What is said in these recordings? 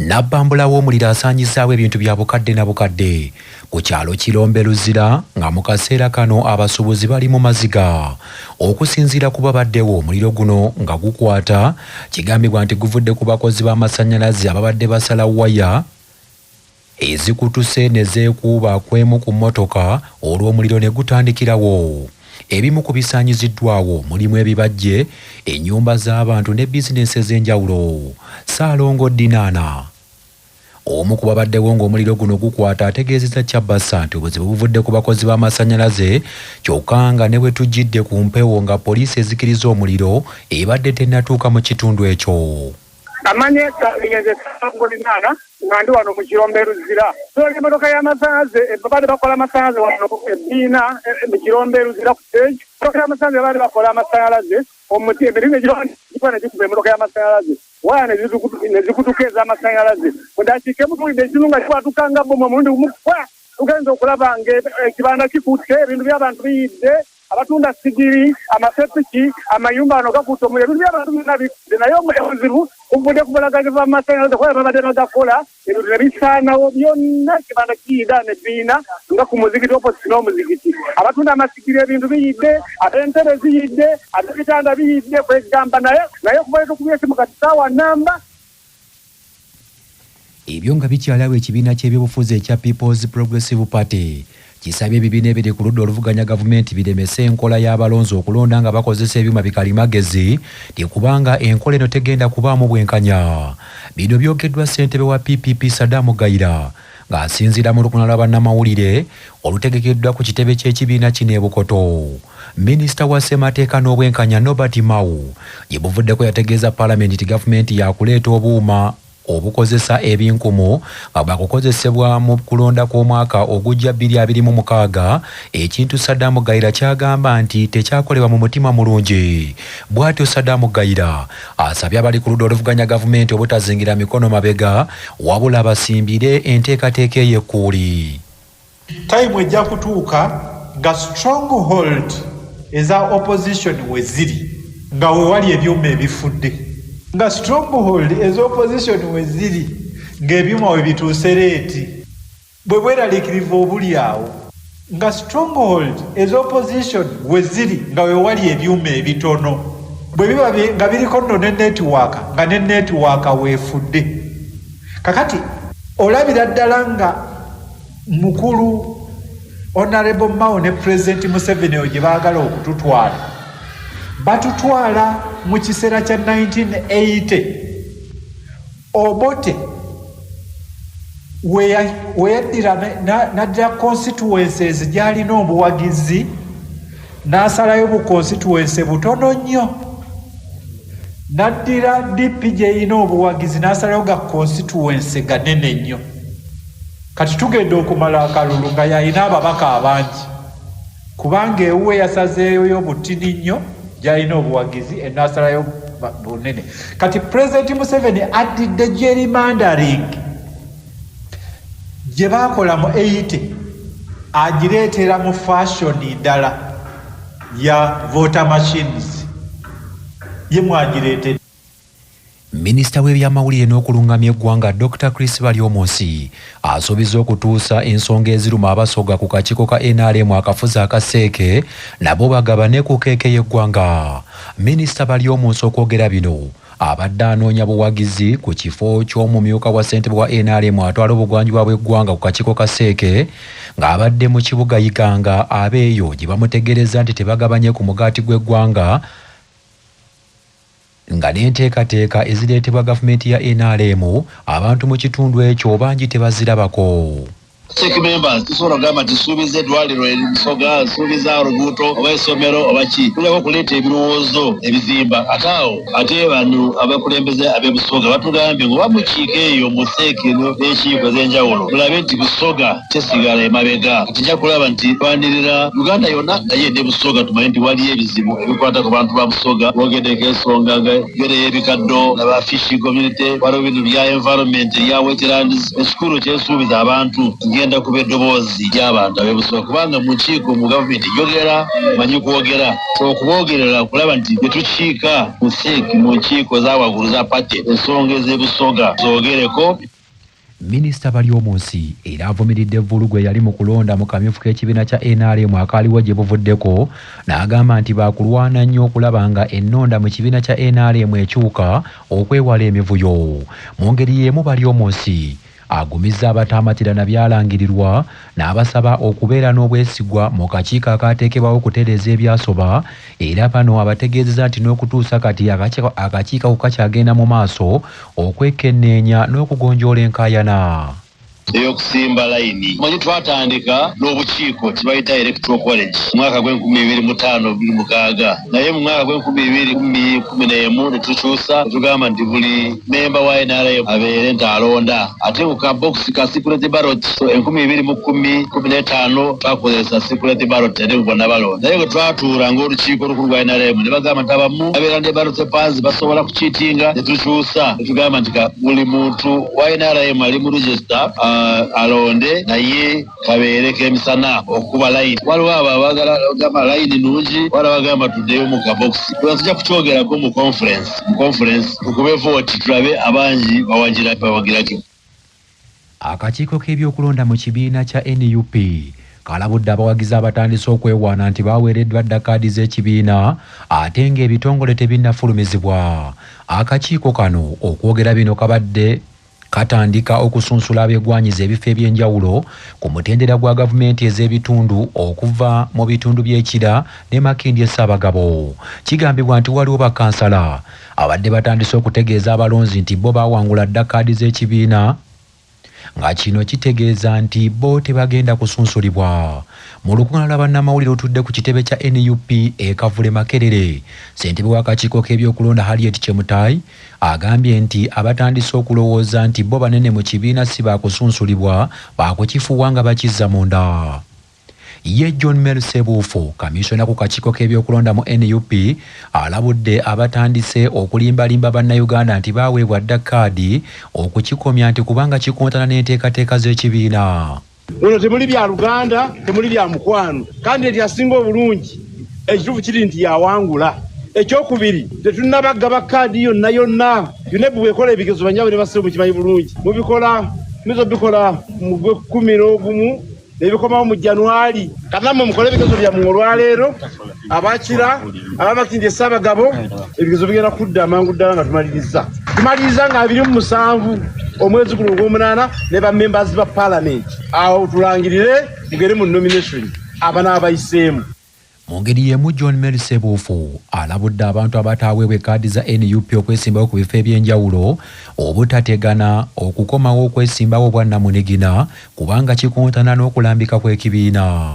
Nabbambula w'omuliro asaanyizaawo ebintu bya bukadde na bukadde ku kyalo Kirombe Luzira nga mu kaseera kano abasuubuzi bali mu maziga. Okusinziira ku babaddewo omuliro guno nga gukwata, kigambibwa nti guvudde ku bakozi b'amasannyalaze ababadde basala waya ezikutuse ne zeekuuba kwemu ku mmotoka olw'omuliro ne gutandikirawo. Ebimu ku bisaanyiziddwawo mulimu ebibajje, ennyumba z'abantu ne bizinensi ez'enjawulo. Ssaalongo Dinaana, omu ku babaddewo ng'omuliro guno gukwata, ategeezezza Kyabassa nti obuzibu buvudde ku bakozi b'amasannyalaze, kyokka nga ne bwe tujjidde ku mpewo nga poliisi ezikiriza omuliro ebadde tennatuuka mu kitundu ekyo. Amanye ligenze Ssaalongo Dinaana nga ndi wano mu Kirombe Luzira. So emmotoka y'amasannyalaze babadde bakola amasannyalaze wano ebbiina mu Kirombe Luzira ku stage. Emmotoka y'amasannyalaze babadde bakola amasannyalaze omuti ebirime gikuba ne gikuba emmotoka y'amasannyalaze. Waya ne zikutuka ez'amasannyalaze. Mudakiika emutuulidde ekimu nga kikwatuka nga bbomu omulundi gumu kwa tugenza okulaba ng'ekibanda kikutte, ebintu by'abantu biyidde, abatunda sigiri, amasepiki, amayumba ano gakutte omuliro, ebintu by'abantu byonna bikutte. Naye obuzibu buvudde ku balagazi b'amasannyalaze kuba babadde bagakola ebintu ne bisaanawo byonna, ekibanda kiyidde n'ebbiina nga ku muzikiti opposite n'omuzikiti. Abatunda amasigiri ebintu biyidde, ab'entebe ziyidde, ab'ebitanda biyidde, kwegamba naye kubayetu ku byesimu kati saawa namba. Ebyo nga bikyalawo ekibiina ky'ebyobufuzi ekya People's Progressive Party kisabye ebibiina ebiri ku ludda oluvuganya gavumenti biremese enkola y'abalonzi okulonda nga bakozesa ebyuma bikalimagezi, kubanga enkola eno tegenda kubaamu bwenkanya. Bino byogeddwa ssentebe wa PPP Saddam Gayira ng'asinziira mu lukunala lwa bannamawulire olutegekeddwa ku kitebe ky'ekibiina kino e Bukoto. Minisita wa Ssemateeka n'obwenkanya Norbert Mao gye buvuddeko yategeeza Paalamenti nti gavumenti yakuleeta obuuma obukozesa ebinkumu nga bwakukozesebwa mu kulonda kw'omwaka ogujja 2026, ekintu Saddam Gayira kyagamba nti tekyakolebwa mu mutima mulungi. Bw'atyo Saddam Gayira asabye abali ku ludda oluvuganya gavumenti obutazingira mikono mabega wabula basimbire enteekateeka ey'ekkuuli. Time ejja kutuuka nga stronghold eza opposition we ziri nga wewali ebyuma ebifudde, nga stronghold eza opposition we ziri ng'ebyuma we bituuse leeti bwe bweraliikirivu obuli awo, nga stronghold eza opposition we ziri nga wewali ebyuma ebitono bwe biba nga biriko nno ne netiwaaka nga ne netiwaaka weefudde. Kakati olabira ddala nga mukulu Honorable Mao ne President Museveni oyo gye baagala okututwala, batutwala mu kiseera kya 1980 Obote weyaddira n'addira constituencies gy'alina obuwagizi n'asalayo bu constituency butono nnyo, n'addira DP gy'erina obuwagizi n'asalayo ga constituency ganene nnyo. Kati tugenda okumala akalulu nga yalina ababaka abangi kubanga ewuwe yasazeeyo butini nnyo gy'alina obuwagizi enasalayo bunene. Kati President Museveni addidde gerrymandering gye baakola mu 80 agireetera mu fashion ddala ya voter machines ye mwagireetedde. Minisita w'ebyamawulire n'okulungamya eggwanga Dr. Chris Baryomunsi asuubizza okutuusa ensonga eziruma abasoga ku kakiiko ka NRM akafuzi akaseeke nabo bagabane ku keeke y'eggwanga. Minisita Baryomunsi okwogera bino abadde anoonya buwagizi ku kifo ky'omumyuka wa ssentebe wa NRM atwala obugwanjuba bw'eggwanga ku kakiiko ka Seeke ng'abadde mu kibuga Iganga abeeyo gye bamutegereza nti tebagabanye ku mugaati gw'eggwanga nga n'enteekateeka ezireetebwa gavumenti ya NRM abantu mu kitundu ekyo bangi tebazirabako. Members tusobola kugamba nti suubiza eddwaliro erimusoga, suubiza oluguudo oba essomero oba ki, tulyako okuleeta ebirowoozo ebizimba. Ate bano abakulembeze ab'ebusoga batugambye ngoba mukiiko eyo mu Seeke n'enkiiko ez'enjawulo mulabe nti Busoga tesigala emabega. Tujja kulaba nti twanirira Uganda yonna naye ne Busoga tumanye nti waliyo ebizibu ebikwata ku bantu ba Busoga. Bogeddeko ensonga ng'ebyole y'ebikaddo n'aba fishing community, waliwo bintu bya environment ya wetlands. Ekikulu kyesuubiza abantu genda kuba eddoboozi ly'abantu ab'ebusoga kubanga mu nkiiko mu gavumenti jogera manyi kwogera, so okubogerera kulaba nti tetukiika ku Seeke mu nkiiko za waggulu za pate ensonga ez'ebusoga zogereko. Minisita Balyomunsi era avumiridde Vulugu eyali mu kulonda mu kamyufu k'ekibiina kya NRM akaaliwo gye buvuddeko n'agamba nti baakulwana nnyo okulaba nga ennonda mu kibiina kya NRM ekyuka okwewala emivuyo. Mu ngeri y'emu Balyomunsi agumizza abatamatirana byalangirirwa n'abasaba okubeera n'obwesigwa mu kakiiko akaateekebwawo okutereeza ebyasoba era bano abategeezezza nti n'okutuusa kati akakiiko kakyagenda mu maaso okwekenneenya n'okugonjoola enkaayana. Eyokusimba layini manyi twatandika n'obukiiko kibayita electoral college mwaka gw'2005-2006 naye mu mwaka gw'2011 ne tukyusa tugamba nti buli memba wa NRM abeere nti alonda ate ku kabokisi ka secret ballot 2010-2015 twakozesa secret ballot ate bonna balonda naye bwe twatuula ng'olukiiko olukulu lwa NRM ne bagamba nti abamu abeera ne ballot papers basobola kukiitinga ne tukyusa ne tugamba nti buli muntu wa NRM ali mu register alonde naye kabeere kemisana okuba layini. Waliwo abo abagala gamba layini nungi wala bagamba tuddeyo mu kabokisi. Tujja kukyogerako mu conference tukube vote tulabe abangi bawagirako. Akakiiko k'ebyokulonda mu kibiina kya NUP kalabudde abawagizi abatandise okwewaana nti baaweereddwa dda kaadi z'ekibiina ate ng'ebitongole tebinnafulumizibwa. Akakiiko kano okwogera bino kabadde katandika okusunsula abeegwanyiza ebifo eby'enjawulo ku mutendera gwa gavumenti ez'ebitundu okuva mu bitundu by'Ekira ne Makindye Ssaabagabo. Kigambibwa nti waliwo bakansala abadde batandise okutegeeza abalonzi nti bo baawangula dda kaadi z'ekibiina nga kino kitegeeza nti bo tebagenda kusunsulibwa. Mu lukungaana lwa bannamawulire otudde ku kitebe kya NUP Kavule Makerere, ssentebe w'akakiiko k'ebyokulonda Harriet Chemutai agambye nti abatandise okulowooza nti bo banene mu kibiina si baakusunsulibwa baakukifuuwa nga bakizza munda. Ye John Melsebuufu, kamisona ku kakiiko k'ebyokulonda mu NUP, alabudde abatandise okulimbalimba bannayuganda nti baaweebwa dda kaadi okukikomya nti kubanga kikontana n'enteekateeka z'ekibiina. Ono temuli bya Luganda, temuli bya mukwano, kandi ekyasinga obulungi ekituufu kiri nti yawangula. Ekyokubiri, tetunnabagaba kaadi yonna yonna bwekola ebigezo banyabo ne basse mukimanyi bulungi mubikola mu Gw'Ekumi nebikomawo mu Januari kanamwe mukole ebigezo byammwe olwaleero abakira abamakindye Ssaabagabo ebigezo bigenda kudda amangu ddala nga tumaliriza nga 27 omwezi guno ogw'omunaana ne members ba parliament awo tulangirire mugere mu nomination aba n'abayiseemu. Mu ngeri y'emu John Melsebuufu alabudde abantu abataaweebwa kaadi za NUP okwesimbawo ku bifo eby'enjawulo obutategana okukomawo okwesimbawo bwannamunigina kubanga kikontana n'okulambika kw'ekibiina.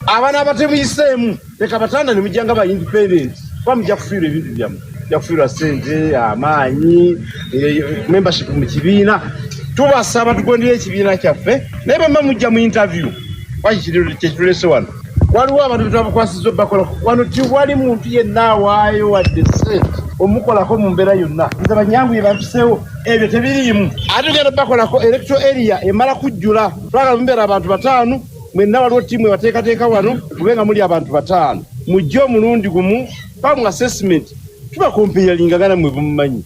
Abaana abatemuyiseemu leka batanda ne mujjanga ba independent bamujja kufiirwa ebintu byammwe mujja kufiirwa ssente amaanyi membership mu kibiina tubasaba tugondere ekibiina kyaffe naye bamma mujja mu interview kyekitulese wano waliwo abantu betubakwasizza bakola wano tiwali muntu yenna awaayo wadde ssente omukolako mu mbeera yonna nze banyanguye bampiseewo ebyo tebiriimu ate tugenda bakolako electoral area emala kujjula twagala mumbeera abantu 5 mwenna waliwo ttiimu ebateekateeka wano mube nga muli abantu 5 mujje omulundi gumu bamu assessment tubakompeyalinga gana mwe bumumanyi.